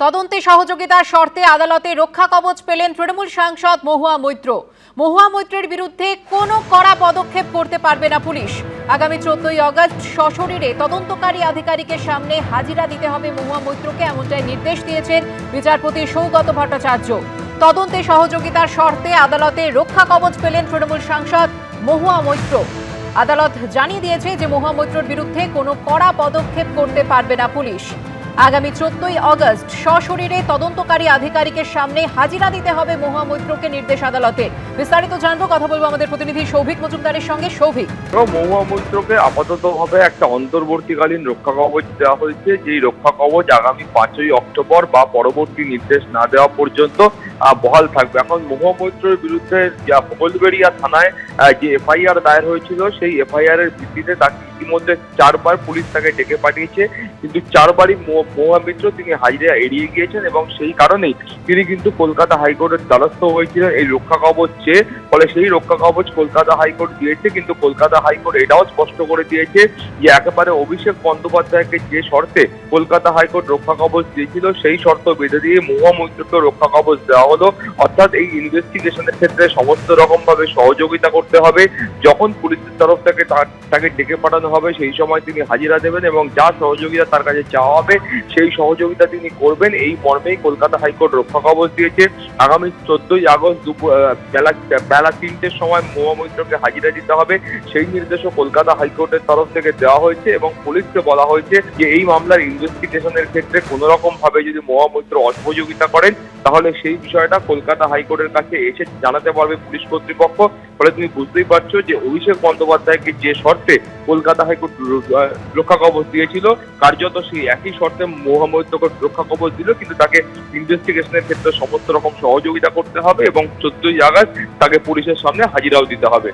তদন্তে সহযোগিতার শর্তে আদালতে রক্ষা কবচ পেলেন তৃণমূল সাংসদ মহুয়া মৈত্র। মহুয়া মৈত্রের বিরুদ্ধে কোনো কড়া পদক্ষেপ করতে পারবে না পুলিশ। আগামী 14ই আগস্ট সশরীরে তদন্তকারী আধিকারিকের সামনে হাজিরা দিতে হবে মহুয়া মৈত্রকে, এমনটাই নির্দেশ দিয়েছেন বিচারপতি সৌগত ভট্টাচার্য। তদন্তে সহযোগিতার শর্তে আদালতে রক্ষা কবচ পেলেন তৃণমূল সাংসদ মহুয়া মৈত্র। আদালত জানিয়ে দিয়েছে যে মহুয়া মৈত্রর বিরুদ্ধে কোনো কড়া পদক্ষেপ করতে পারবে না পুলিশ। আগামী 14ই আগস্ট সশরীরে তদন্তকারী আধিকারিকের সামনে হাজিরা দিতে হবে মহুয়া মৈত্রকে, নির্দেশ আদালতে। বিস্তারিত জানবো, কথা বলবো আমাদের প্রতিনিধি সৌভিক মজুমদারের সঙ্গে। সৌভিক, মহুয়া মৈত্রকে আপাততভাবে একটা অন্তর্বর্তীকালীন রক্ষা কবচ দেওয়া হয়েছে, যেই রক্ষা কবচ আগামী 5ই অক্টোবর বা পরবর্তী নির্দেশ না দেওয়া পর্যন্ত বহাল থাকবে। এখন মহুয়া মৈত্রের বিরুদ্ধে ভোগলবেড়িয়া থানায় যে এফআইআর দায়ের হয়েছিল, সেই এফআইআর এর ভিত্তিতে তাকে ইতিমধ্যে 4বার পুলিশ তাকে ডেকে পাঠিয়েছে, কিন্তু 4বারই মহুয়া মৈত্র তিনি হাজিরা এড়িয়ে গিয়েছেন এবং সেই কারণেই তিনি কিন্তু কলকাতা হাইকোর্টের দ্বারস্থ হয়েছিলেন এই রক্ষা কবচ চেয়ে। ফলে সেই রক্ষা কবচ কলকাতা হাইকোর্ট দিয়েছে, কিন্তু কলকাতা হাইকোর্ট এটাও স্পষ্ট করে দিয়েছে যে একেবারে অভিষেক বন্দ্যোপাধ্যায়কে যে শর্তে কলকাতা হাইকোর্ট রক্ষা কবচ দিয়েছিল, সেই শর্ত বেঁধে দিয়ে মহুয়া মৈত্রকে রক্ষা কবচ দেওয়া হলো। অর্থাৎ এই ইনভেস্টিগেশনের ক্ষেত্রে সমস্ত রকম ভাবে সহযোগিতা করতে হবে। যখন পুলিশের তরফ থেকে তাকে ডেকে পাঠানো হবে, সেই সময় তিনি হাজিরা দেবেন এবং যা সহযোগিতা তার কাছে চাওয়া হবে সেই সহযোগিতা তিনি করবেন। এই মর্মেই কলকাতা হাইকোর্ট রক্ষা কবচ দিয়েছে। আগামী 14ই আগস্ট বেলা 3টের সময় মহুয়া মৈত্রকে হাজিরা দিতে হবে, সেই নির্দেশও কলকাতা হাইকোর্টের তরফ থেকে দেওয়া হয়েছে এবং পুলিশকে বলা হয়েছে যে এই মামলার ইনভেস্টিগেশনের ক্ষেত্রে কোনো রকম ভাবে যদি মহুয়া মৈত্র অসহযোগিতা করেন, তাহলে সেই বিষয়টা কলকাতা হাইকোর্টের কাছে এসে জানাতে পারবে পুলিশ কর্তৃপক্ষ। ফলে তুমি বুঝতেই পারছো যে অভিষেক বন্দ্যোপাধ্যায়কে যে শর্তে কলকাতা হাইকোর্ট রক্ষা কবচ দিয়েছিল, কার্যত সেই একই শর্তে মহুয়া মৈত্রকে রক্ষা কবচ দিল, কিন্তু তাকে ইনভেস্টিগেশনের ক্ষেত্রে সমস্ত রকম সহযোগিতা করতে হবে এবং 14ই আগস্ট তাকে পুলিশের সামনে হাজিরাও দিতে হবে।